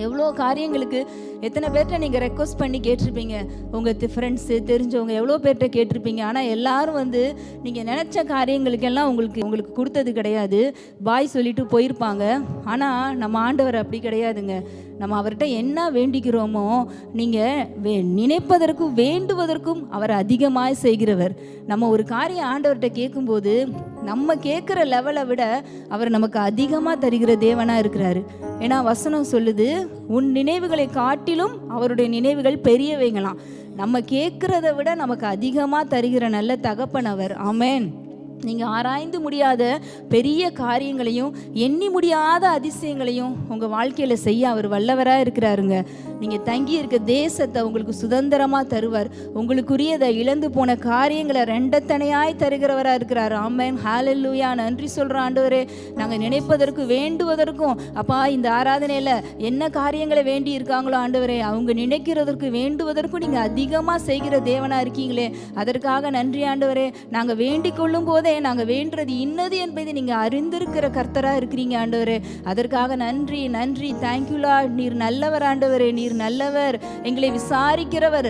எவ்வளோ காரியங்களுக்கு எத்தனை பேர்கிட்ட நீங்கள் ரெக்வஸ்ட் பண்ணி கேட்டிருப்பீங்க, உங்கள் ஃப்ரெண்ட்ஸு தெரிஞ்சவங்க எவ்வளோ பேர்கிட்ட கேட்டிருப்பீங்க. ஆனால் எல்லாரும் வந்து நீங்கள் நினச்ச காரியங்களுக்கெல்லாம் உங்களுக்கு கொடுத்தது கிடையாது. பாய் சொல்லிட்டு போயிருப்பாங்க. ஆனால் நம்ம ஆண்டவர் அப்படி கிடையாதுங்க. நம்ம அவர்கிட்ட என்ன வேண்டிக்கிறோமோ, நீங்கள் நினைப்பதற்கும் வேண்டுவதற்கும் அவர் அதிகமாக செய்கிறவர். நம்ம ஒரு காரியம் ஆண்டவர்கிட்ட கேட்கும்போது நம்ம கேட்குற லெவலை விட அவர் நமக்கு அதிகமாக தருகிற தேவனாக இருக்கிறாரு. ஏன்னா வசனம் சொல்லுது, உன் நினைவுகளை காட்டிலும் அவருடைய நினைவுகள் பெரியவைங்களாம். நம்ம கேட்குறத விட நமக்கு அதிகமாக தருகிற நல்ல தகப்பன் அவர். ஆமென். நீங்கள் ஆராய்ந்து முடியாத பெரிய காரியங்களையும் எண்ணி முடியாத அதிசயங்களையும் உங்கள் வாழ்க்கையில் செய்ய அவர் வல்லவராக இருக்கிறாருங்க. நீங்கள் தங்கி இருக்க தேசத்தை உங்களுக்கு சுதந்திரமாக தருவார். உங்களுக்குரியதை இழந்து போன காரியங்களை ரெண்டத்தனையாய் தருகிறவராக இருக்கிறார். ஆமென். ஹல்லேலூயா. நன்றி சொல்கிற ஆண்டவரே, நாங்கள் நினைப்பதற்கு வேண்டுவதற்கும் அப்பா இந்த ஆராதனையில் என்ன காரியங்களை வேண்டி இருக்காங்களோ ஆண்டவரே, அவங்க நினைக்கிறதற்கு வேண்டுவதற்கும் நீங்கள் அதிகமாக செய்கிற தேவனாக இருக்கீங்களே, அதற்காக நன்றி ஆண்டவரே. நாங்கள் வேண்டிக் கொள்ளும் போதே நாங்கள் வேண்டுறது இன்னது என்பதை நீங்கள் அறிந்திருக்கிற கர்த்தராக இருக்கிறீங்க ஆண்டவரே. அதற்காக நன்றி நன்றி. தேங்க்யூலா. நீர் நல்லவர் ஆண்டவரே, நீர் நல்லவர், எங்களை விசாரிக்கிறவர்.